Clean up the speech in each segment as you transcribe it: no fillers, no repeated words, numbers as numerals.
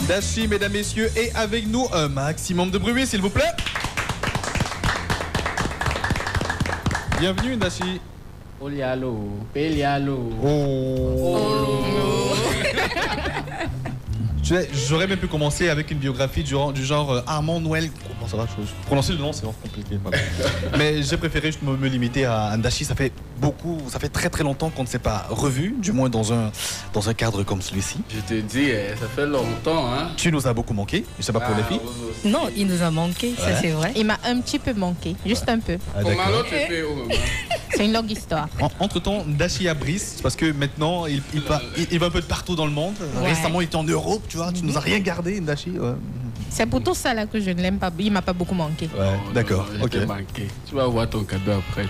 Dashi, mesdames, messieurs, et avec nous un maximum de bruit, s'il vous plaît. Bienvenue, Dashi. Olialo, Pelialo. J'aurais même pu commencer avec une biographie du genre Armand Noël. Bon, ça va, prononcer le nom, c'est compliqué. Mais j'ai préféré me limiter à Dashi. Ça fait très très longtemps qu'on ne s'est pas revu, du moins dans un cadre comme celui-ci. Je te dis, ça fait longtemps, hein. Tu nous as beaucoup manqué, je sais pas pour les filles. Non, il nous a manqué, ça c'est vrai. Il m'a un petit peu manqué, juste un peu. Comment l'autre fait au moment? C'est une longue histoire. Entre-temps, Dashi a Brice, parce que maintenant, il va un peu de partout dans le monde. Ouais. Récemment, il était en Europe, tu vois. Tu nous as rien gardé, Dashi. Ouais. C'est pour tout ça là que je ne l'aime pas. Il m'a pas beaucoup manqué. Ouais, d'accord. Ok. Manqué. Tu vas voir ton cadeau après.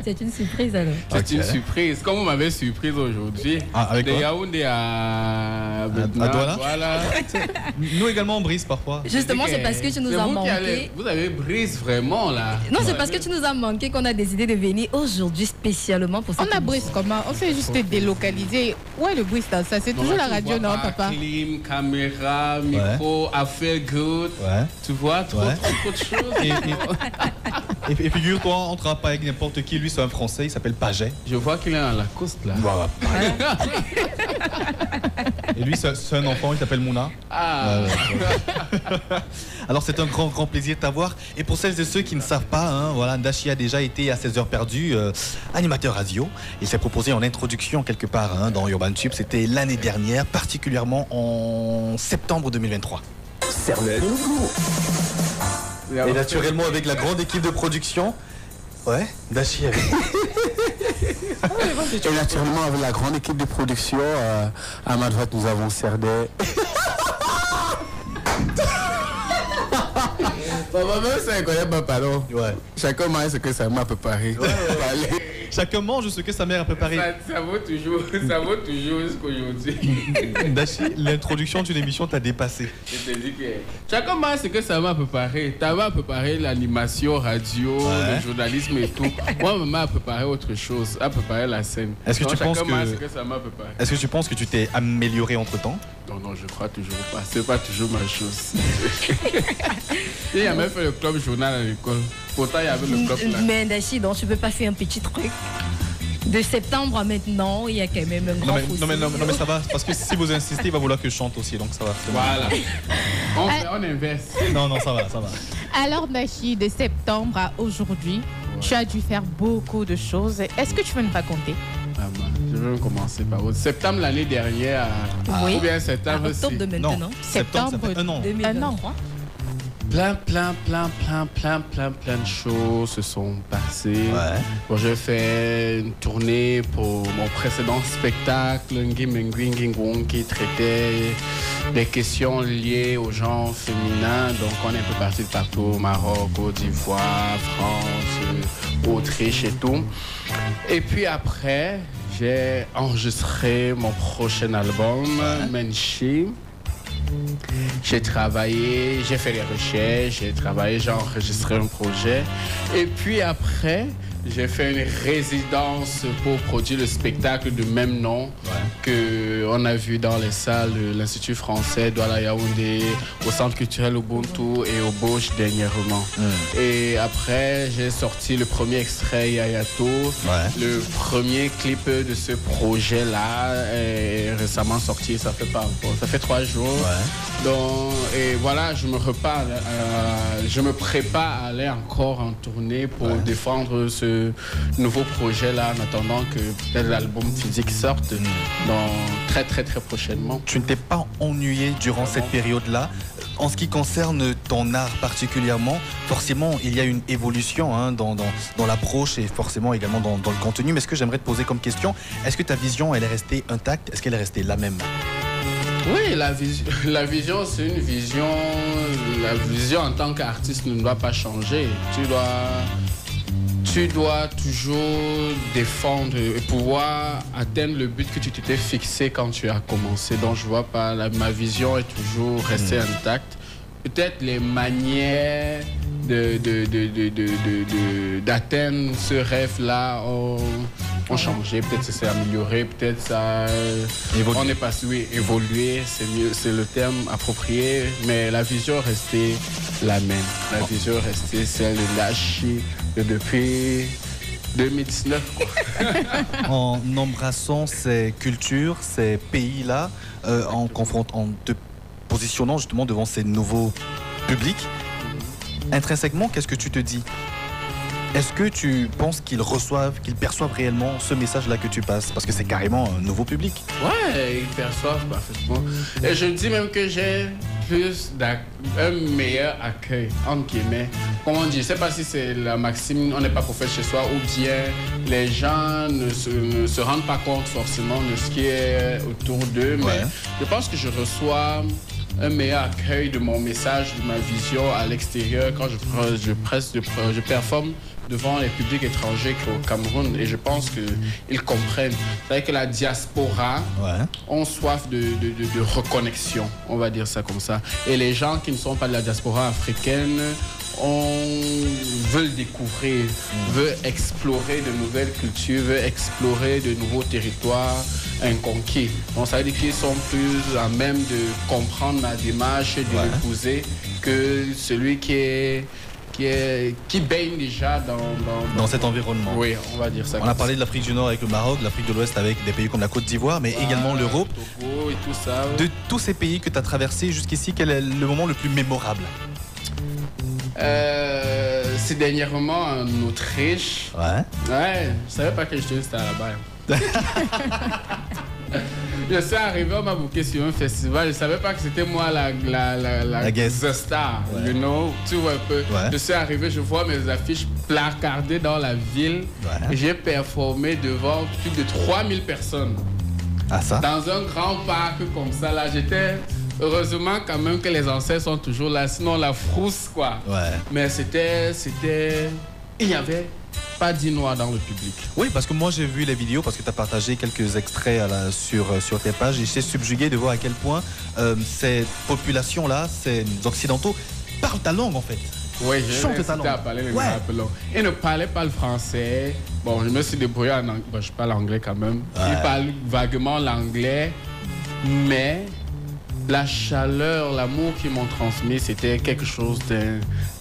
C'est une surprise alors. C'est une surprise. Comme vous m'avez surprise aujourd'hui. Avec de quoi? Yaoundé à Douala. Voilà. Nous également, on Brice parfois. Justement, c'est parce que tu nous as manqué. Vous avez Brice vraiment là. Non, c'est parce que tu nous as manqué qu'on a décidé de venir aujourd'hui spécialement pour ça. On a Brice comment? On s'est juste délocalisé. Ouais, le Brice dans ça, c'est toujours la radio, non, papa? Clim, caméra, micro, affaire good. Ouais. Tu vois, trop de choses. Et figure-toi, on ne travaille pas avec n'importe qui. Lui, c'est un Français, il s'appelle Paget. Je vois qu'il est dans la coste là. Voilà. Et lui, c'est un enfant, il s'appelle Mouna. Ah. Alors, c'est un grand plaisir de t'avoir. Et pour celles et ceux qui ne savent pas, hein, voilà, Dashi a déjà été à 16 heures perdues, animateur radio. Il s'est proposé en introduction quelque part dans Urban Tube. C'était l'année dernière, particulièrement en septembre 2023. Cervelle. Et naturellement, avec la grande équipe de production. Ouais, Dashi avec. Et naturellement, avec la grande équipe de production, à ma droite, nous avons Serdé. Même c'est incroyable, pardon. Ouais. Chacun mange ce que sa main a préparé. Chacun mange ce que sa mère a préparé. Ça vaut toujours jusqu'aujourd'hui. Dashi, l'introduction d'une émission t'a dépassé. Je te dis que chacun mange ce que sa main a préparé. Ta main a préparé l'animation, radio, le journalisme et tout. Moi, ma maman a préparé autre chose, a préparé la scène. Est-ce que tu penses Est-ce que tu penses que tu t'es amélioré entre-temps? Non, je crois toujours pas. C'est pas toujours ma chose. Il a même fait le club journal à l'école. Pourtant, il y avait le club là. Mais Dashi, donc tu peux pas faire un petit truc? De septembre à maintenant, il y a quand même un grand fossé. Non, mais ça va, parce que si vous insistez, il va vouloir que je chante aussi, donc ça va. Voilà. On inverse. Non, ça va. Alors, Dashi, de septembre à aujourd'hui, tu as dû faire beaucoup de choses. Est-ce que tu veux nous raconter? Je veux commencer par septembre l'année dernière. Oui. Ou bien septembre octobre de maintenant. Non, septembre, ça fait un an. 2023. Plein de choses se sont passées. Ouais. Bon, j'ai fait une tournée pour mon précédent spectacle, Ngimengwingingwong, qui traitait des questions liées au genre féminin. Donc, on est un peu parti de partout, Maroc, Côte d'Ivoire, France, Autriche et tout. Et puis après, j'ai enregistré mon prochain album, Menchi. J'ai travaillé, j'ai fait des recherches, j'ai travaillé, j'ai enregistré un projet. Et puis après, j'ai fait une résidence pour produire le spectacle de même nom qu'on a vu dans les salles de l'Institut français Douala Yaoundé, au Centre culturel Ubuntu et au Bauge dernièrement. Et après, j'ai sorti le premier extrait Yayato, le premier clip de ce projet-là est récemment sorti, ça fait pas encore, ça fait 3 jours. Donc, et voilà, je me prépare à aller encore en tournée pour défendre ce nouveau projet-là en attendant que peut-être l'album physique sorte très prochainement. Tu ne t'es pas ennuyé durant cette période-là? En ce qui concerne ton art particulièrement, forcément, il y a une évolution dans l'approche et forcément également dans le contenu. Mais ce que j'aimerais te poser comme question, est-ce que ta vision, elle est restée intacte? Est-ce qu'elle est restée la même? Oui, la vision, c'est une vision. La vision en tant qu'artiste ne doit pas changer. Tu dois toujours défendre et pouvoir atteindre le but que tu t'étais fixé quand tu as commencé. Donc, je vois pas, ma vision est toujours restée intacte. Peut-être les manières d'atteindre ce rêve-là ont changé, peut-être ça s'est amélioré, peut-être ça... Évolué. On est passé, oui, évolué, c'est mieux, c'est le terme approprié, mais la vision est restée la même. La vision est restée celle de Ndachi depuis 2019, quoi. En embrassant ces cultures, ces pays-là, en te positionnant justement devant ces nouveaux publics, intrinsèquement, qu'est-ce que tu te dis? Est-ce que tu penses qu'ils perçoivent réellement ce message-là que tu passes? Parce que c'est carrément un nouveau public. Ouais, ils perçoivent parfaitement. Et je dis même que j'ai un meilleur accueil, entre guillemets. Comment dire, je ne sais pas si c'est la maxime, on n'est pas prophète chez soi, ou bien les gens ne se rendent pas compte forcément de ce qui est autour d'eux. Mais je pense que je reçois un meilleur accueil de mon message, de ma vision à l'extérieur quand je performe devant les publics étrangers qu'au Cameroun. Et je pense qu'ils comprennent. C'est-à-dire que la diaspora ont soif de reconnexion, on va dire ça comme ça. Et les gens qui ne sont pas de la diaspora africaine veulent découvrir, veulent explorer de nouvelles cultures, veulent explorer de nouveaux territoires inconquis. Donc ça veut dire qu'ils sont plus à même de comprendre ma démarche et de l'épouser que celui qui baigne déjà dans cet environnement. Oui, on va dire ça. On a parlé de l'Afrique du Nord avec le Maroc, l'Afrique de l'Ouest avec des pays comme la Côte d'Ivoire, mais également l'Europe. Togo et tout ça. De tous ces pays que tu as traversés jusqu'ici, quel est le moment le plus mémorable? C'est dernièrement en Autriche. Ouais, je savais pas que j'étais là-bas. Je suis arrivé, on m'a booké sur un festival. Je savais pas que c'était moi la guest star, you know. Tu vois un peu. Je suis arrivé, je vois mes affiches placardées dans la ville. Et j'ai performé devant plus de 3000 personnes. Ah ça? Dans un grand parc comme ça, là, j'étais... Heureusement quand même que les ancêtres sont toujours là, sinon la frousse, quoi. Mais c'était... Il n'y avait pas d'Inois dans le public. Oui, parce que moi j'ai vu les vidéos, parce que tu as partagé quelques extraits sur tes pages, et j'étais subjugué de voir à quel point ces populations-là, ces occidentaux, parlent ta langue en fait. Oui, j'ai incité à parler le langue. Ils ne parlaient pas le français. Bon, je me suis débrouillé en anglais. Bon, je parle anglais quand même. Ils parlent vaguement l'anglais, mais la chaleur, l'amour qu'ils m'ont transmis, c'était quelque chose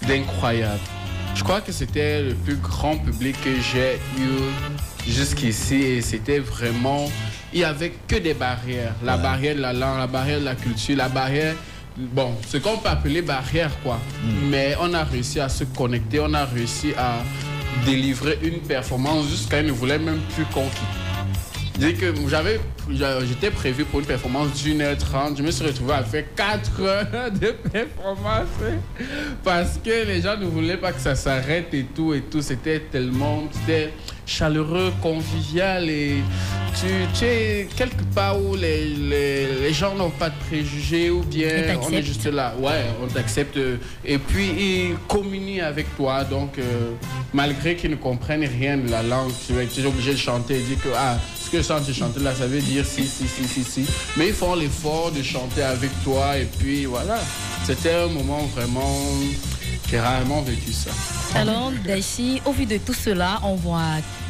d'incroyable. Je crois que c'était le plus grand public que j'ai eu jusqu'ici et c'était vraiment... Il n'y avait que des barrières. La barrière de la langue, la barrière de la culture, la barrière... Bon, ce qu'on peut appeler barrière, quoi. Mais on a réussi à se connecter, on a réussi à délivrer une performance jusqu'à ils ne voulaient même plus qu'on quitte. J'étais prévu pour une performance d'1h30. Je me suis retrouvé à faire 4 heures de performance parce que les gens ne voulaient pas que ça s'arrête et tout. C'était tellement chaleureux, convivial et tu es quelque part où les gens n'ont pas de préjugés ou bien on est juste là. Ouais, on t'accepte et puis ils communient avec toi. Donc, malgré qu'ils ne comprennent rien de la langue, tu es obligé de chanter et dire que ce que je chante, chanter là, ça veut dire si. Mais ils font l'effort de chanter avec toi et puis voilà. C'était un moment vraiment... J'ai rarement vécu ça. Alors, Ndachi, au vu de tout cela, on voit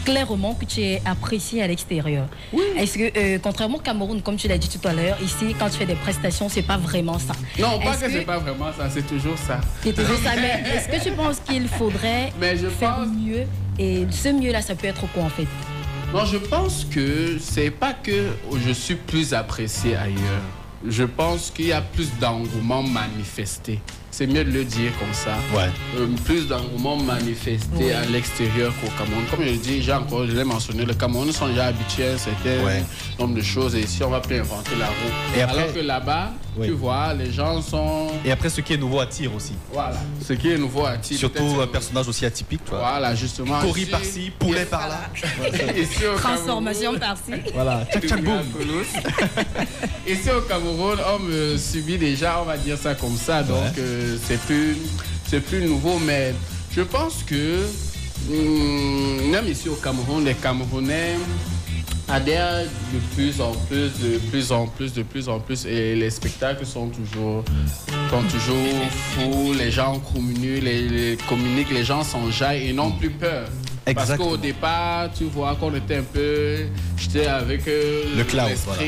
clairement que tu es apprécié à l'extérieur. Oui. Est-ce que, contrairement au Cameroun, comme tu l'as dit tout à l'heure, ici, quand tu fais des prestations, c'est pas vraiment ça? Non, pas que c'est pas vraiment ça, c'est toujours ça. C'est toujours ça, mais est-ce que tu penses qu'il faudrait faire mieux? Et ce mieux-là, ça peut être quoi en fait? Non, je pense que c'est pas que je suis plus apprécié ailleurs. Je pense qu'il y a plus d'engouement manifesté. C'est mieux de le dire comme ça. Plus d'engouement manifesté à l'extérieur qu'au Cameroun. Comme je le dis, je l'ai mentionné, le Cameroun sont déjà habitués à un certain nombre de choses. Et ici, on va plus inventer la roue. Et après, alors que là-bas, tu vois, les gens sont... Et après, ce qui est nouveau attire aussi. Voilà, ce qui est nouveau attire. Surtout un personnage aussi atypique, toi. Voilà, justement. Cori par-ci, poulet par-là. Transformation par-ci. Voilà, tchac boum. Ici au Cameroun, on me subit déjà, on va dire ça comme ça. Donc, c'est plus nouveau. Mais je pense que, même ici au Cameroun, les Camerounais adhèrent de plus en plus. Et les spectacles sont toujours fous. Les gens communiquent, les gens s'enjaillent et n'ont plus peur. Parce qu'au départ, tu vois qu'on était un peu... J'étais avec le cloud, voilà.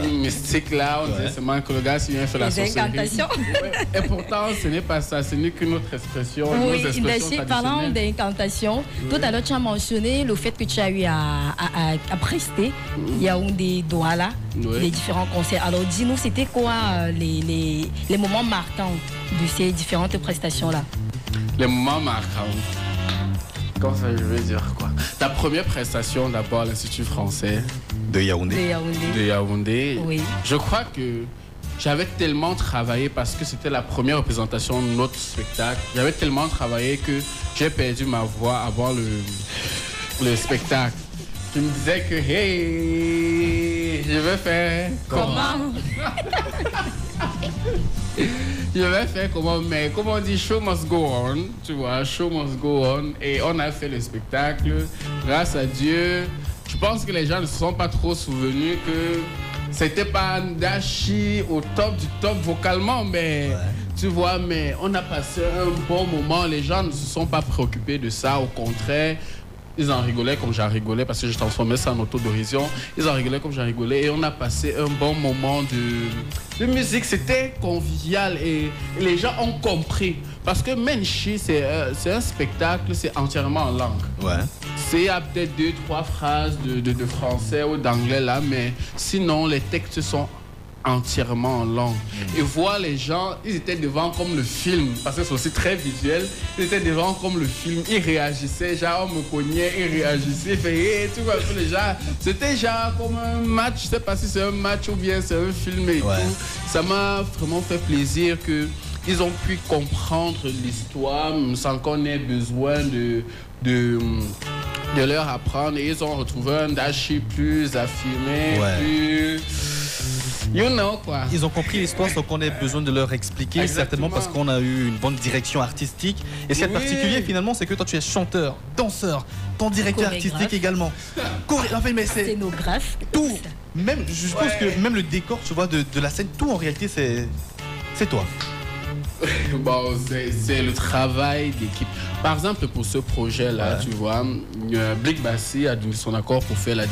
Mystique là, on disait seulement que le gars s'il vient faire la sorcellerie. Incantations. Et pourtant, ce n'est pas ça, ce n'est qu'une autre expression. Oui, parlant d'incantation, tout à l'heure tu as mentionné le fait que tu as eu à prester Yaoundé, Douala, les différents concerts. Alors dis-nous, c'était quoi les moments marquants de ces différentes prestations-là? Les moments marquants. Comment ça, je veux dire quoi? Ta première prestation d'abord à l'Institut français de Yaoundé. De Yaoundé. Oui. Je crois que j'avais tellement travaillé parce que c'était la première représentation de notre spectacle. J'avais tellement travaillé que j'ai perdu ma voix avant le spectacle. Je me disais que hey, je vais faire comment? Je vais faire comment, mais comme on dit, show must go on, tu vois, show must go on. Et on a fait le spectacle, grâce à Dieu. Je pense que les gens ne se sont pas trop souvenus que c'était pas Ndachi au top du top vocalement, mais tu vois, mais on a passé un bon moment. Les gens ne se sont pas préoccupés de ça, au contraire. Ils en rigolaient comme j'en rigolais parce que je transformais ça en autodérision. Ils en rigolaient comme j'en rigolais et on a passé un bon moment de musique. C'était convivial et les gens ont compris. Parce que Menchi, c'est un spectacle, c'est entièrement en langue. Ouais. C'est peut-être 2-3 phrases de français ou d'anglais là, mais sinon les textes sont entièrement en langue. Et voir les gens, ils étaient devant comme le film, parce que c'est aussi très visuel, ils étaient devant comme le film, ils réagissaient, genre on me cognait, ils réagissaient, hey, tu vois, les gens, c'était genre comme un match, je sais pas si c'est un match ou bien c'est un film et tout. Ça m'a vraiment fait plaisir que ils ont pu comprendre l'histoire sans qu'on ait besoin de leur apprendre, et ils ont retrouvé un Ndachi plus affirmé, plus... You know, quoi. Ils ont compris l'histoire sans qu'on ait besoin de leur expliquer. Exactement. Certainement parce qu'on a eu une bonne direction artistique. Et ce qui est particulier finalement, c'est que toi tu es chanteur, danseur, ton directeur artistique également. Enfin, mais c'est scénographe. Tout. Même, je pense que même le décor, tu vois, de la scène, tout en réalité c'est toi. Bon, c'est le travail d'équipe. Par exemple, pour ce projet-là, tu vois, Blick Bassi a donné son accord pour faire la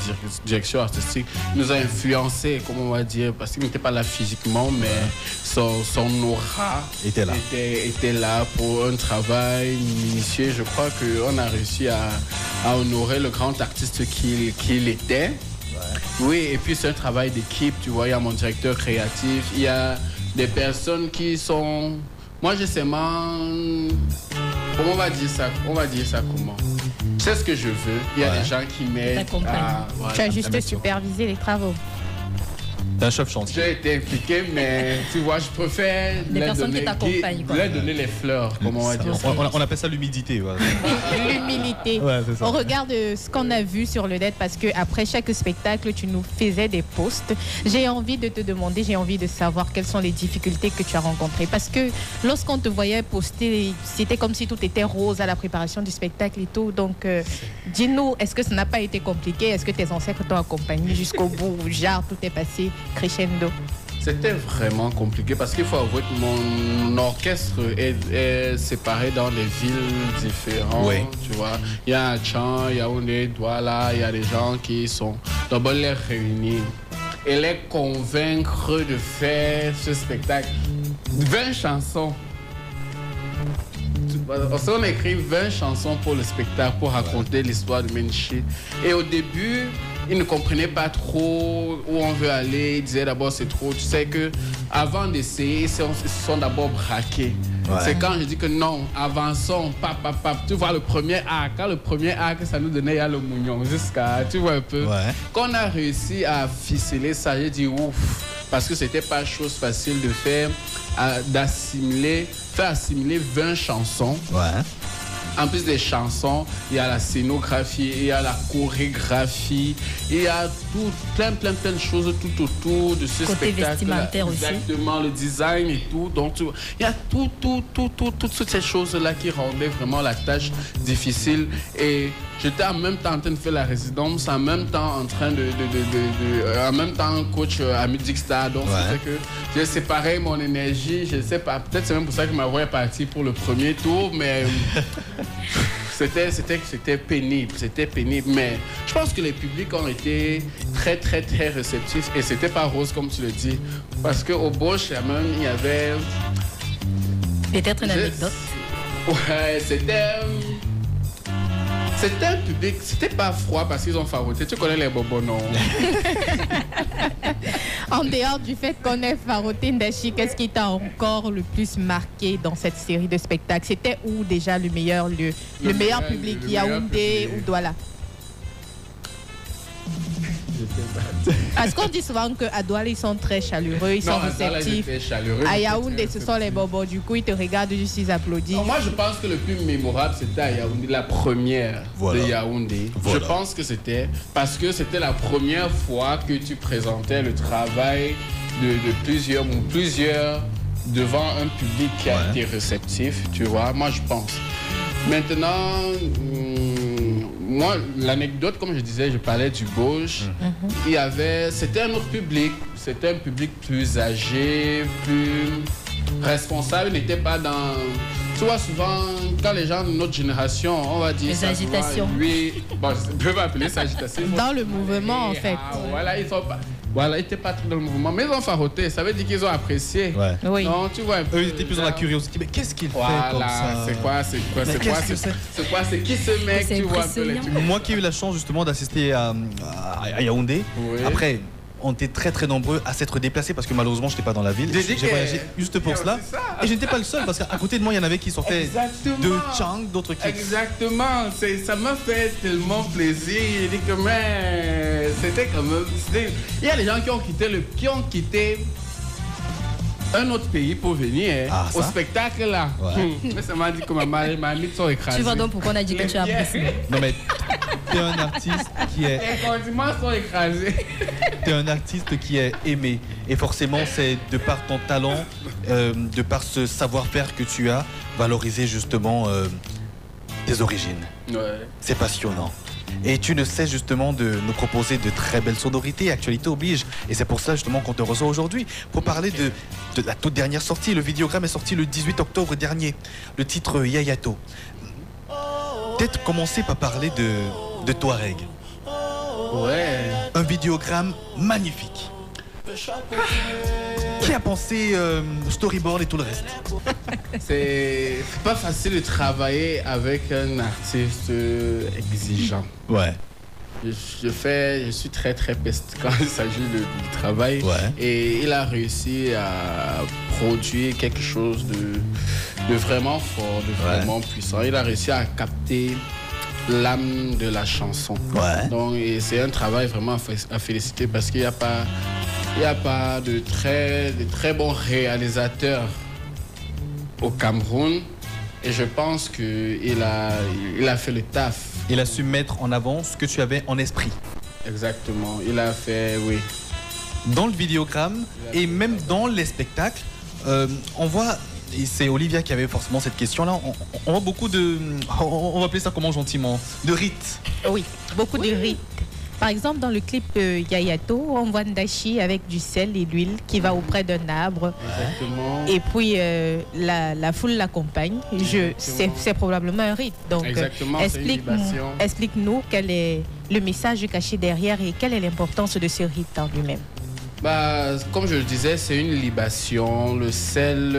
direction artistique. Il nous a influencé, comment on va dire, parce qu'il n'était pas là physiquement, mais son aura était là pour un travail minutieux. Je crois qu'on a réussi à honorer le grand artiste qu'il était. Oui, et puis c'est un travail d'équipe, tu vois, il y a mon directeur créatif, il y a des personnes qui sont... Moi, je sais, comment on va dire ça comment? Je sais ce que je veux. Il y a des gens qui m'aident. Tu as juste supervisé les travaux. D'un chef chantier. J'ai été impliqué, mais tu vois, je préfère leur donner les fleurs, comment on va dire ça. On appelle ça l'humidité. Ouais. L'humilité. On regarde ce qu'on a vu sur le net parce qu'après chaque spectacle, tu nous faisais des posts. J'ai envie de te demander, j'ai envie de savoir quelles sont les difficultés que tu as rencontrées. Parce que lorsqu'on te voyait poster, c'était comme si tout était rose à la préparation du spectacle et tout. Donc, dis-nous, est-ce que ça n'a pas été compliqué? Est-ce que tes ancêtres t'ont accompagné jusqu'au bout? Genre, tout est passé crescendo? C'était vraiment compliqué parce qu'il faut avouer que mon orchestre est séparé dans des villes différentes. Oui. Tu vois, il y a un chant, il y a Yaoundé, Douala, il y a des gens qui sont... On doit les réunir et les convaincre de faire ce spectacle. 20 chansons. On a écrit 20 chansons pour le spectacle, pour raconter l'histoire de Menchi. Et au début, ils ne comprenaient pas trop où on veut aller. Ils disaient d'abord c'est trop. Tu sais que avant d'essayer, ils se sont d'abord braqués. C'est quand je dis que non, avançons, tu vois le premier acte. Quand le premier acte, ça nous donnait à le mougnon jusqu'à, tu vois un peu. Quand on a réussi à ficeler ça, j'ai dit ouf, parce que c'était pas chose facile de faire, faire assimiler 20 chansons. En plus des chansons, il y a la scénographie, il y a la chorégraphie, il y a plein de choses tout autour de ce côté spectacle. Vestimentaire aussi. Exactement, le design et tout. Donc, il y a toutes ces choses-là qui rendaient vraiment la tâche difficile. Et j'étais en même temps en train de faire la résidence, en même temps en train en même temps coach à Music Star. Donc, c'est que j'ai séparé mon énergie. Je sais pas, peut-être c'est même pour ça que ma voix est partie pour le premier tour, mais C'était pénible, mais je pense que les publics ont été très, très, très réceptifs et c'était pas rose comme tu le dis, parce qu'au Bosch, il y avait... Peut-être une anecdote. Ouais, c'était un public, c'était pas froid parce qu'ils ont faroté. Tu connais les bobos, non? En dehors du fait qu'on ait faroté, Ndachi, qu'est-ce qui t'a encore le plus marqué dans cette série de spectacles? C'était où déjà le meilleur lieu? Le meilleur public, Yaoundé ou Douala? Parce qu'on dit souvent qu'à Douala, ils sont très chaleureux, ils sont réceptifs. À Yaoundé, ce sont les bobos. Du coup, ils te regardent juste, ils applaudissent. Moi, je pense que le plus mémorable, c'était à Yaoundé, la première de Yaoundé. Voilà. Je pense que c'était parce que c'était la première fois que tu présentais le travail de plusieurs devant un public qui a été réceptif, tu vois. Moi, je pense. Maintenant... Moi, l'anecdote, comme je disais, je parlais du Bosch. C'était un autre public. C'était un public plus âgé, plus responsable. Il n'était pas dans... Tu vois, souvent, quand les gens de notre génération, on va dire... Les agitations. Lui, bon, je peux pas appeler ça agitation. Dans le mouvement, en fait. Voilà, ils sont pas... Voilà, ils n'étaient pas trop dans le mouvement, mais ils ont faroté. Ça veut dire qu'ils ont apprécié. Ouais. Oui. Non, tu vois. Eux, ils étaient plus dans la curiosité. Mais qu'est-ce qu'il fait comme ça? C'est qui ce mec? Tu vois un peu les trucs. Moi qui ai eu la chance justement d'assister à Yaoundé, après, on était très très nombreux à s'être déplacés parce que malheureusement, je n'étais pas dans la ville. J'ai voyagé juste pour cela. Et je n'étais pas le seul parce qu'à côté de moi, il y en avait qui sortaient de Chang, d'autres qui... Exactement, ça m'a fait tellement plaisir. Il dit que mais c'était comme... Il y a des gens qui ont quitté un autre pays pour venir au spectacle là. Mais ça m'a dit que ma mythe sont écrasées. Tu vois donc pourquoi on a dit que tu as apprécié. Non mais t'es un artiste qui est... Les condiments sont écrasés. T'es un artiste qui est aimé. Et forcément, c'est de par ton talent, de par ce savoir-faire que tu as, valoriser justement tes origines. Ouais. C'est passionnant. Et tu ne cesses justement de nous proposer de très belles sonorités, actualité oblige. Et c'est pour ça justement qu'on te reçoit aujourd'hui, pour parler de la toute dernière sortie. Le vidéogramme est sorti le 18 octobre dernier. Le titre Yayato. Peut-être commencer par parler de Touareg. Ouais. Un vidéogramme magnifique. Qui a pensé storyboard et tout le reste? C'est pas facile de travailler avec un artiste exigeant. Ouais. Je suis très très peste quand il s'agit du travail. Ouais. Et il a réussi à produire quelque chose de vraiment fort, de vraiment puissant. Il a réussi à capter l'âme de la chanson. Ouais. Donc c'est un travail vraiment à féliciter parce qu'il n'y a pas de très bons réalisateurs au Cameroun. Et je pense qu'il a fait le taf. Il a su mettre en avant ce que tu avais en esprit. Exactement. Il a fait, oui. Dans le vidéogramme et même dans les spectacles, on voit, et c'est Olivia qui avait forcément cette question-là, on voit beaucoup de, on va appeler ça comment gentiment, de rites. Oui, beaucoup de rites. Par exemple, dans le clip Yayato, on voit Ndachi avec du sel et l'huile qui va auprès d'un arbre. Exactement. Et puis, la foule l'accompagne. C'est probablement un rite. Donc, explique-nous quel est le message caché derrière et quelle est l'importance de ce rite en lui-même. Comme je le disais, c'est une libation, le sel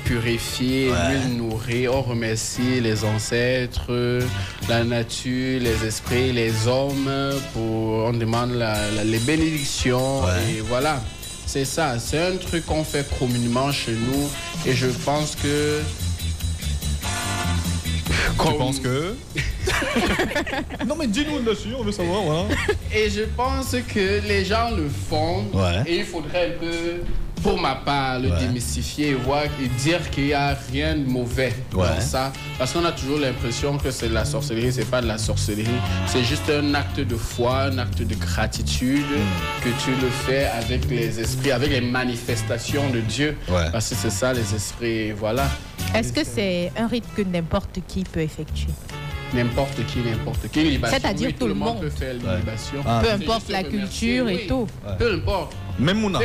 purifié, l'huile nourrie. On remercie les ancêtres, la nature, les esprits, les hommes. On demande les bénédictions. Et voilà, c'est ça. C'est un truc qu'on fait communément chez nous. Et je pense que... Tu penses que... Non mais dis-nous dessus, on veut savoir, voilà. Et je pense que les gens le font. Et il faudrait un peu, pour ma part, le démystifier et dire qu'il n'y a rien de mauvais dans ça. Parce qu'on a toujours l'impression que c'est de la sorcellerie, c'est pas de la sorcellerie. C'est juste un acte de foi, un acte de gratitude que tu le fais avec les esprits, avec les manifestations de Dieu. Parce que c'est ça, les esprits, voilà. Est-ce que c'est un rite que n'importe qui peut effectuer? N'importe qui. C'est-à-dire tout le monde peut faire l'illibation. Peu importe la culture et tout. Peu importe. Même Mouna.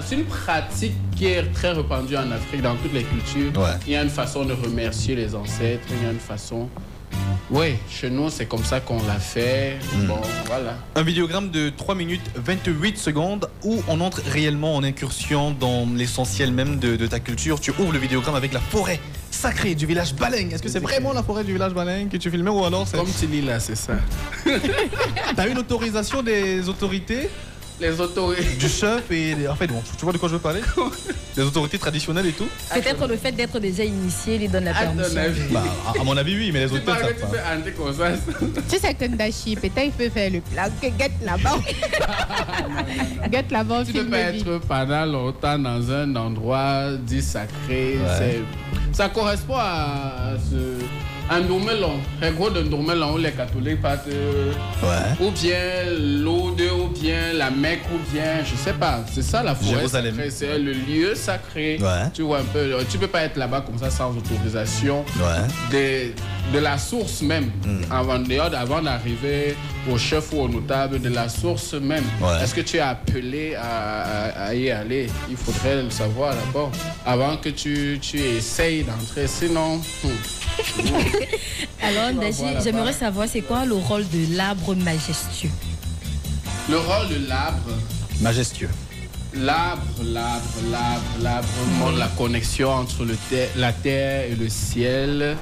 C'est une pratique qui est très répandue en Afrique, dans toutes les cultures. Il y a une façon de remercier les ancêtres, il y a une façon Oui, chez nous, c'est comme ça qu'on l'a fait. Bon, voilà. Un vidéogramme de 3 minutes 28 secondes où on entre réellement en incursion dans l'essentiel même de ta culture. Tu ouvres le vidéogramme avec la forêt sacrée du village Baleng. Est-ce que c'est vraiment la forêt du village Baleng que tu filmais ou alors c'est... Comme tu dis là, c'est ça. T'as eu une autorisation des autorités? Les autorités. Du chef et... En fait, bon, tu vois de quoi je veux parler? Les autorités traditionnelles et tout? Peut-être le fait d'être déjà initié lui donne la permission. Bah, à mon avis, oui, mais les autres ne savent pas. Tu sais que Ndachi, peut-être il peut faire le plat que Guette là-bas. Guette là-bas, tu ne peux pas être pendant longtemps dans un endroit dit sacré. Ouais. Ça correspond à ce... Un Dourmelon, un gros de Dourmelon où les catholiques partent, ou bien l'Aude, ou bien la Mecque, ou bien, je sais pas, c'est ça la forêt sacrée, c'est le lieu sacré. Ouais. Tu vois un peu, tu peux pas être là-bas comme ça sans autorisation de la source même, avant d'arriver au chef ou au notable, de la source même. Ouais. Est-ce que tu es appelé à y aller? Il faudrait le savoir d'abord, avant que tu essayes d'entrer, sinon... Alors, Ndachi, j'aimerais savoir, c'est quoi le rôle de l'arbre majestueux? Le rôle de l'arbre majestueux. L'arbre montre la connexion entre la terre et le ciel.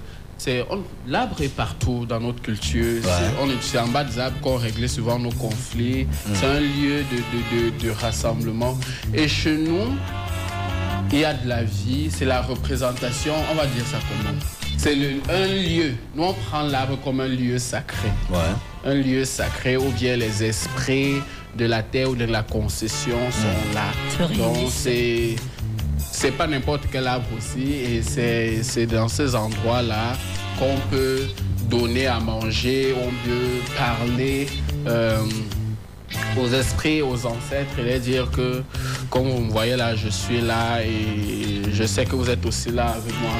L'arbre est partout dans notre culture. C'est en bas des arbres qu'on réglait souvent nos conflits. C'est un lieu de rassemblement. Et chez nous, il y a de la vie. C'est la représentation, on va dire ça comment? C'est un lieu. Nous, on prend l'arbre comme un lieu sacré. Ouais. Un lieu sacré où bien les esprits de la terre ou de la concession sont là. Donc, c'est pas n'importe quel arbre aussi. Et c'est dans ces endroits-là qu'on peut donner à manger, on peut parler aux esprits, aux ancêtres et leur dire que, comme vous me voyez là, je suis là et je sais que vous êtes aussi là avec moi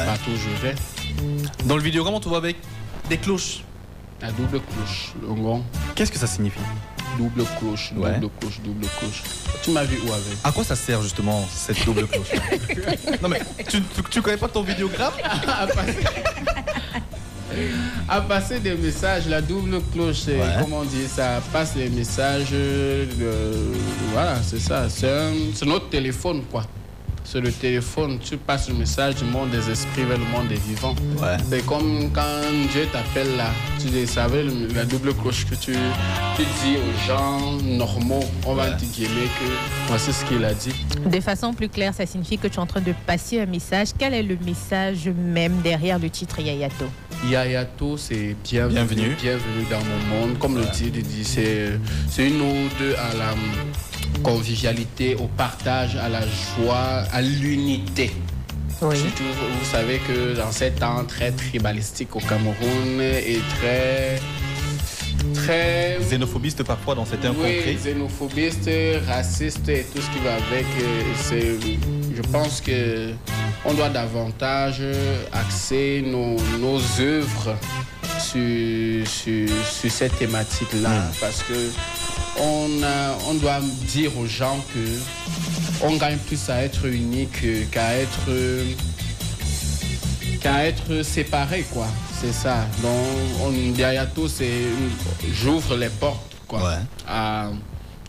partout où je vais. Dans le vidéogramme, on te voit avec des cloches. La double cloche, le gong. Qu'est-ce que ça signifie? Double cloche, double cloche. Tu m'as vu où avec? À quoi ça sert justement cette double cloche? Non mais, tu connais pas ton vidéogramme? À passer des messages, la double cloche, c'est comment on dit, ça passe les messages, voilà, c'est ça, c'est notre téléphone quoi. C'est le téléphone, tu passes le message du monde des esprits vers le monde des vivants. Ouais. C'est comme quand Dieu t'appelle là, tu savais la double cloche que tu dis aux gens normaux, on va te dire que voici ce qu'il a dit. De façon plus claire, ça signifie que tu es en train de passer un message. Quel est le message même derrière le titre Yayato? Yayato, c'est bienvenue dans mon monde. Comme le titre dit, c'est une ode à la convivialité, au partage, à la joie, à l'unité. Oui. Surtout, vous savez que dans ces temps très tribalistiques au Cameroun et très xénophobiste parfois dans certains contrées. Oui, xénophobiste, raciste et tout ce qui va avec. Je pense que on doit davantage axer nos œuvres sur cette thématique-là, parce que on doit dire aux gens que on gagne plus à être unique qu'à être séparé, quoi. C'est ça. Donc, Yayato, j'ouvre les portes, quoi, à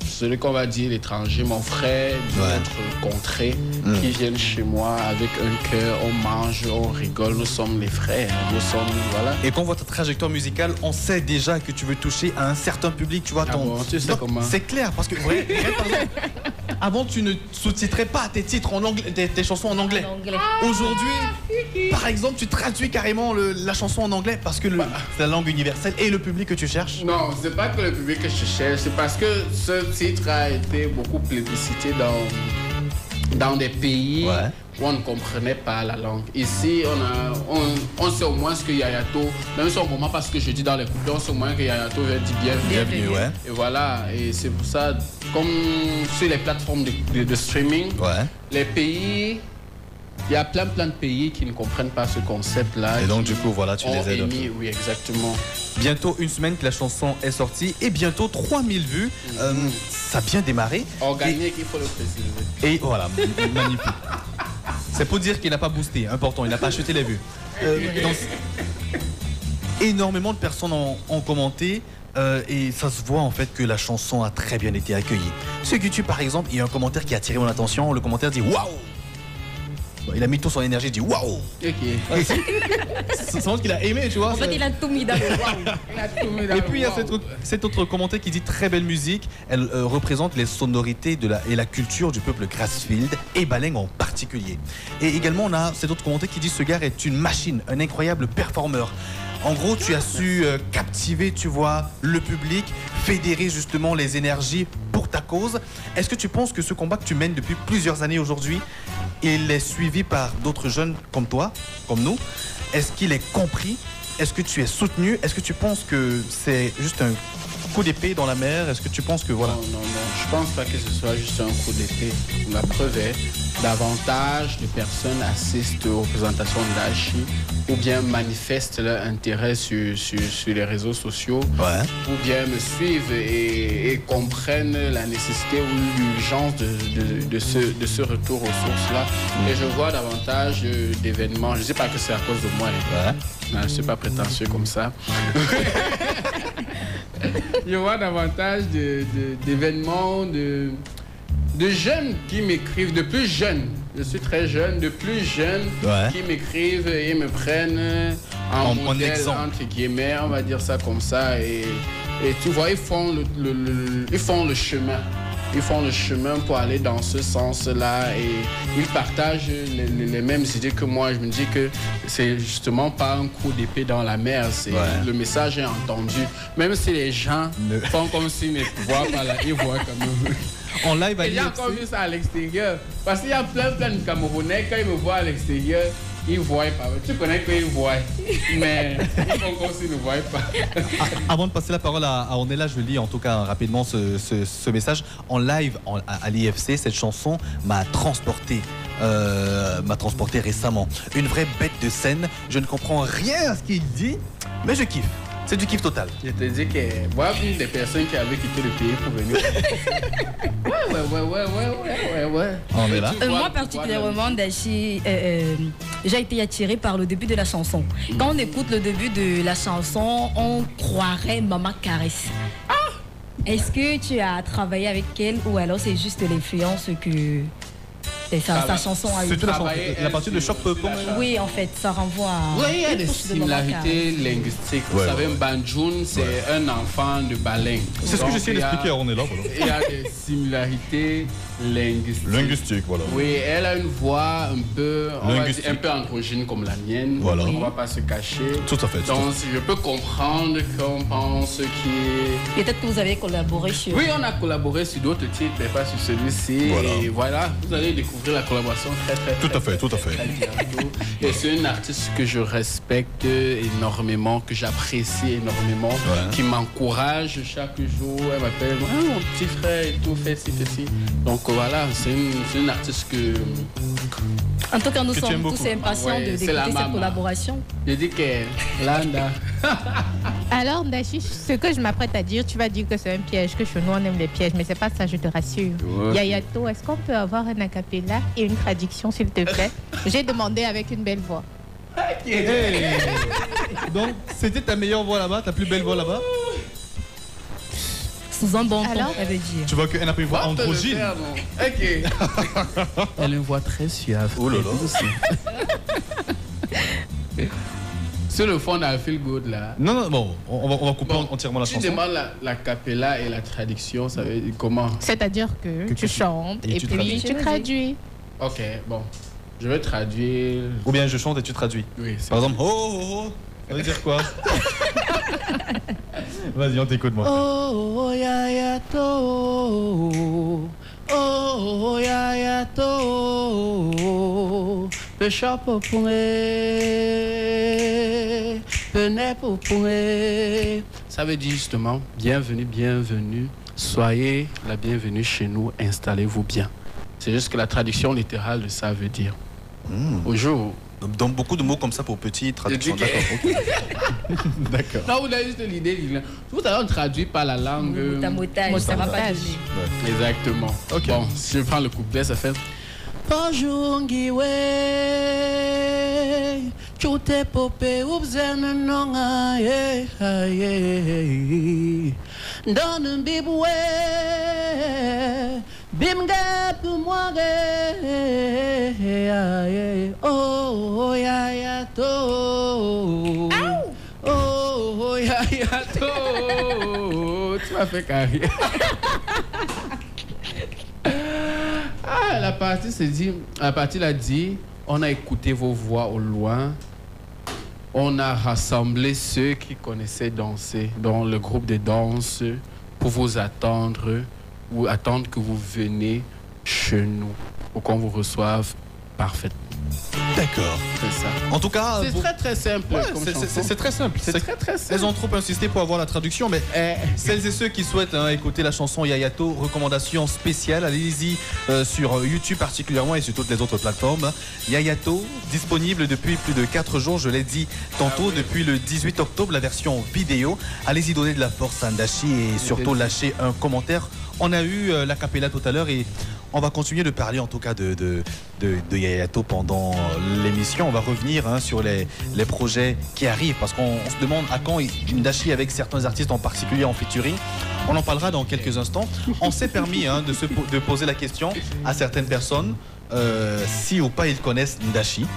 celui qu'on va dire l'étranger, mon frère, de notre contrée, qui viennent chez moi avec un cœur, on mange, on rigole, nous sommes les frères, nous sommes, voilà. Et quand on voit ta trajectoire musicale, on sait déjà que tu veux toucher à un certain public, tu vois. Tu sais comment? C'est clair, parce que avant tu ne sous-titrais pas tes titres en anglais, tes chansons en anglais. Aujourd'hui, par exemple, tu traduis carrément la chanson en anglais parce que c'est la langue universelle et le public que tu cherches. Non, c'est pas que le public que je cherche, c'est parce que ce titre a été beaucoup plébiscité dans des pays où on ne comprenait pas la langue. Ici, on sait au moins ce que Yayato, même si on ne comprend pas ce que je dis dans les couplets, on sait au moins que Yayato veut dire bienvenue. Et voilà, et c'est pour ça, comme sur les plateformes de streaming, les pays... Il y a plein de pays qui ne comprennent pas ce concept-là. Et donc du coup, voilà, tu les aides. Oui, exactement. Bientôt une semaine que la chanson est sortie et bientôt 3000 vues. Ça a bien démarré. Organique, il faut le préciser. Et voilà, magnifique. C'est pour dire qu'il n'a pas boosté, important, il n'a pas acheté les vues. Énormément de personnes ont commenté. Et ça se voit en fait que la chanson a très bien été accueillie. Sur YouTube par exemple, il y a un commentaire qui a attiré mon attention. Le commentaire dit waouh. Il a mis tout son énergie, il dit waouh. Ok. C'est ce qu'il a aimé, tu vois. En fait, il a tout mis dans le waouh. Et puis il y a cet autre commentaire qui dit très belle musique. Elle représente les sonorités et la culture du peuple Grassfield et Baleng en particulier. Et également on a cet autre commentaire qui dit ce gars est une machine, un incroyable performeur. En gros, tu as su captiver, tu vois, le public, fédérer justement les énergies pour ta cause. Est-ce que tu penses que ce combat que tu mènes depuis plusieurs années aujourd'hui, il est suivi par d'autres jeunes comme toi, comme nous? Est-ce qu'il est compris? Est-ce que tu es soutenu? Est-ce que tu penses que c'est juste un coup d'épée dans la mer? Est-ce que tu penses que voilà? Non, je pense pas que ce soit juste un coup d'épée. La preuve est, davantage de personnes assistent aux représentations d'Ashi ou bien manifestent leur intérêt sur les réseaux sociaux, ou bien me suivent et comprennent la nécessité ou l'urgence de ce retour aux sources-là. Et je vois davantage d'événements. Je ne sais pas que c'est à cause de moi. Non, je ne suis pas prétentieux comme ça. Je vois davantage d'événements, de jeunes qui m'écrivent, de plus jeunes. Je suis très jeune, de plus jeunes qui m'écrivent et me prennent en modèle, entre guillemets, on va dire ça comme ça. Et tu vois, ils font le chemin. Ils font le chemin pour aller dans ce sens-là et ils partagent les mêmes idées que moi. Je me dis que c'est justement pas un coup d'épée dans la mer, le message est entendu. Même si les gens font comme s'ils ne voient pas là, ils voient quand même. En live à l'IFC. J'ai encore vu ça à l'extérieur. Parce qu'il y a plein de Camerounais, quand ils me voient à l'extérieur, ils ne voient pas. Tu connais qu'ils voient, mais ils font comme s'ils ne voient pas. Avant de passer la parole à Ornella, je lis en tout cas rapidement ce message. En live à l'IFC, cette chanson m'a transporté récemment. Une vraie bête de scène. Je ne comprends rien à ce qu'il dit, mais je kiffe. C'est du kiff total. Je te dis que voilà une des personnes qui avaient quitté le pays pour venir. Ouais. On est là. Moi particulièrement, Dashi, j'ai été attirée par le début de la chanson. Quand on écoute le début de la chanson, on croirait Maman Caresse. Est-ce que tu as travaillé avec elle ou alors c'est juste l'influence que sa chanson a eu? C'est la partie de choc peuple. Oui, en fait, ça renvoie à... Oui, il y a des similarités linguistiques. Vous savez, Banjoun, c'est un enfant de Baleng. C'est ce que j'essaie d'expliquer à Ornella. Il y a des similarités linguistiques. Voilà. Oui, elle a une voix un peu androgyne comme la mienne. Voilà. On ne va pas se cacher. Tout à fait. Donc, je peux comprendre qu'on pense qu'il est... Peut-être que vous avez collaboré sur... Oui, on a collaboré sur d'autres titres, mais pas sur celui-ci. Voilà. Et voilà, vous allez découvrir la collaboration très bientôt. Et c'est une artiste que je respecte énormément, que j'apprécie énormément, qui m'encourage chaque jour. Elle m'appelle, mon petit frère et tout, fais ci. Donc voilà, c'est une artiste que... En tout cas, nous sommes tous impatients d'écouter cette collaboration. Je dis que Landa. Alors, Dashi, ce que je m'apprête à dire, tu vas dire que c'est un piège, que chez nous on aime les pièges, mais c'est pas ça, je te rassure. Yayato, est-ce qu'on peut avoir un acapella et une traduction, s'il te plaît? J'ai demandé avec une belle voix. Hey. Donc, c'était ta meilleure voix là-bas, ta plus belle voix là-bas? Sous un bon ton, elle veut dire. Tu vois qu'elle n'a pas une voix androgyne. Ok. Elle a une voix très suave. Oh là là. Sur le fond d'un feel good là. Non, bon, on va couper entièrement la chanson. Tu demandes la cappella et la traduction, ça veut dire comment? C'est-à-dire que tu chantes et puis tu traduis. Ok, bon. Je vais traduire. Ou bien je chante et tu traduis. Oui. Par exemple, oh, ça veut dire quoi? Vas-y, on t'écoute, moi. Oh, yayato. Oh, yayato. Pécha pour ça veut dire justement, bienvenue. Soyez la bienvenue chez nous, installez-vous bien. C'est juste que la traduction littérale de ça veut dire. Au jour. Donc beaucoup de mots comme ça pour petit, traduction. D'accord. Non, vous avez juste l'idée. Tout à l'heure, on traduit par la langue. Ça va pas donner. Exactement. Okay. Bon, si je prends le couplet, ça fait... Bonjour, Guiwe. Tu Tout est popé, observe non, dans un biboué, bimga pour moi, oh, ya, ya, to, oh, ya, ya, to, tu m'as fait carrière. Ah, la partie l'a dit, on a écouté vos voix au loin. On a rassemblé ceux qui connaissaient danser dans le groupe de danse pour vous attendre ou attendre que vous veniez chez nous pour qu'on vous reçoive parfaitement. D'accord. C'est ça. En tout cas, c'est très simple. Ouais, c'est très simple. C'est très simple. Elles ont trop insisté pour avoir la traduction, mais celles et ceux qui souhaitent écouter la chanson Yayato, recommandation spéciale, allez-y sur YouTube particulièrement et sur toutes les autres plateformes. Yayato, disponible depuis plus de 4 jours, je l'ai dit tantôt, depuis le 18 octobre, la version vidéo. Allez-y donner de la force à Ndachi et surtout lâcher un commentaire. On a eu la cappella tout à l'heure et on va continuer de parler en tout cas de Yayato pendant l'émission. On va revenir sur les projets qui arrivent parce qu'on se demande à quand Ndachi avec certains artistes en particulier en featuring. On en parlera dans quelques instants. On s'est permis de poser la question à certaines personnes si ou pas ils connaissent Ndachi.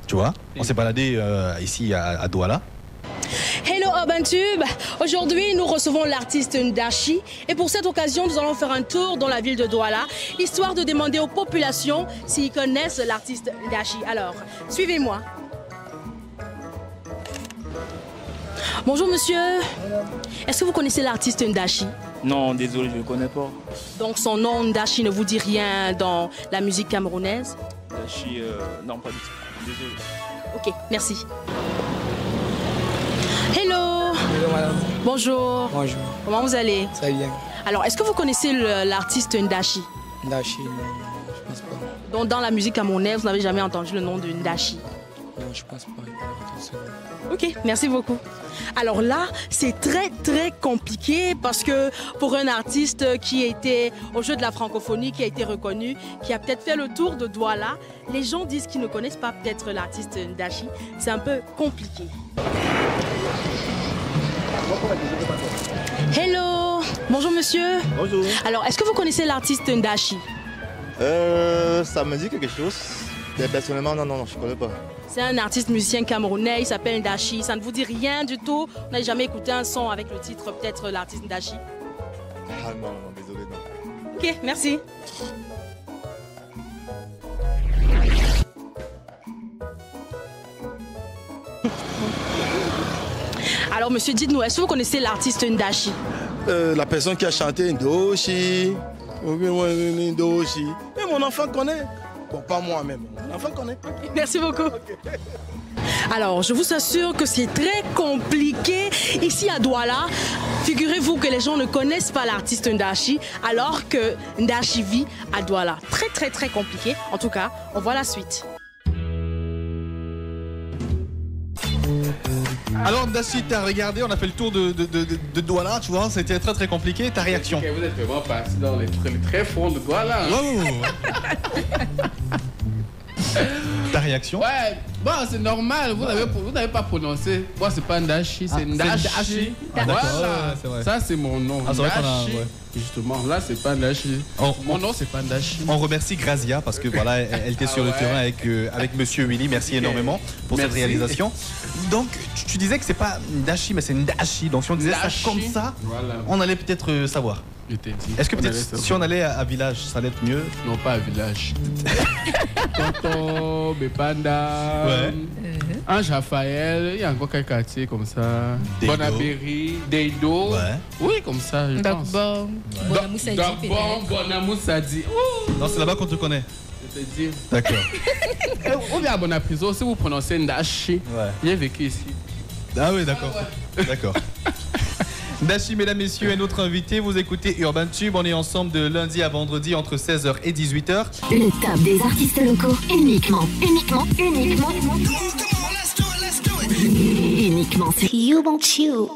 Tu vois, on s'est baladé ici à Douala. Hello Urban Tube, aujourd'hui nous recevons l'artiste Ndachi et pour cette occasion nous allons faire un tour dans la ville de Douala histoire de demander aux populations s'ils connaissent l'artiste Ndachi. Alors, suivez-moi. Bonjour monsieur, est-ce que vous connaissez l'artiste Ndachi? Non, désolé, je ne le connais pas. Donc son nom Ndachi ne vous dit rien dans la musique camerounaise? Ndachi, non pas du tout, désolé. Ok, merci. Hello. Hello madame. Bonjour. Bonjour. Comment vous allez? Très bien. Alors, est-ce que vous connaissez l'artiste Ndachi? Ndachi, non, je pense pas. Donc, dans la musique camerounaise, vous n'avez jamais entendu le nom de Ndachi? Non, je pense pas. Ok, merci beaucoup. Alors là, c'est très compliqué parce que pour un artiste qui était au jeu de la francophonie, qui a été reconnu, qui a peut-être fait le tour de Douala, les gens disent qu'ils ne connaissent pas peut-être l'artiste Ndachi. C'est un peu compliqué. Hello, bonjour monsieur. Bonjour. Alors, est-ce que vous connaissez l'artiste Ndachi? Ça me dit quelque chose. Mais personnellement, non, je ne connais pas. C'est un artiste musicien camerounais, il s'appelle Ndachi. Ça ne vous dit rien du tout? Vous n'avez jamais écouté un son avec le titre, peut-être l'artiste Ndachi? Ah non, désolé, non. Ok, merci. Alors monsieur, dites-nous, est-ce que vous connaissez l'artiste Ndachi? La personne qui a chanté Ndochi. Ndochi. Et mon enfant connaît. Bon, pas moi-même, mon enfant connaît. Merci beaucoup. Okay. Alors, je vous assure que c'est très compliqué ici à Douala. Figurez-vous que les gens ne connaissent pas l'artiste Ndachi alors que Ndachi vit à Douala. Très compliqué. En tout cas, on voit la suite. Alors Ndachi, t'as regardé, on a fait le tour de Douala, tu vois, c'était très compliqué. Ta réaction? Vous êtes vraiment parti dans les très fonds de Douala. Ta réaction? Ouais, bon, c'est normal, vous n'avez pas prononcé. Moi, c'est pas Ndachi, c'est Ndachi. Voilà, c'est vrai. Ça, c'est mon nom. Ah, Ndachi. Justement, là, c'est pas Ndachi. Mon nom, c'est pas Ndachi. On remercie Grazia parce que voilà, elle était sur le terrain avec Monsieur Willy. Merci énormément pour cette réalisation. Donc, tu disais que c'est pas Ndachi, mais c'est Ndachi. Donc, si on disait ça comme ça, on allait peut-être savoir. Est-ce que peut-être si on allait à Village, ça allait être mieux? Non, pas à Village. Tonton, Bepanda, Ange Raphaël, il y a encore quelques quartiers comme ça. Bonabéry, Deido. Oui, comme ça, je pense. D'abord, Bonamoussadi. Non, c'est là-bas qu'on te connaît. Je te dis. D'accord. On vient à Bonapriso, si vous prononcez Ndachi, j'ai vécu ici. Ah oui, d'accord. D'accord. Ndachi, mesdames, messieurs, est notre invité. Vous écoutez Urban Tube. On est ensemble de lundi à vendredi entre 16h et 18h. Le top des artistes locaux uniquement sur Urban Tube.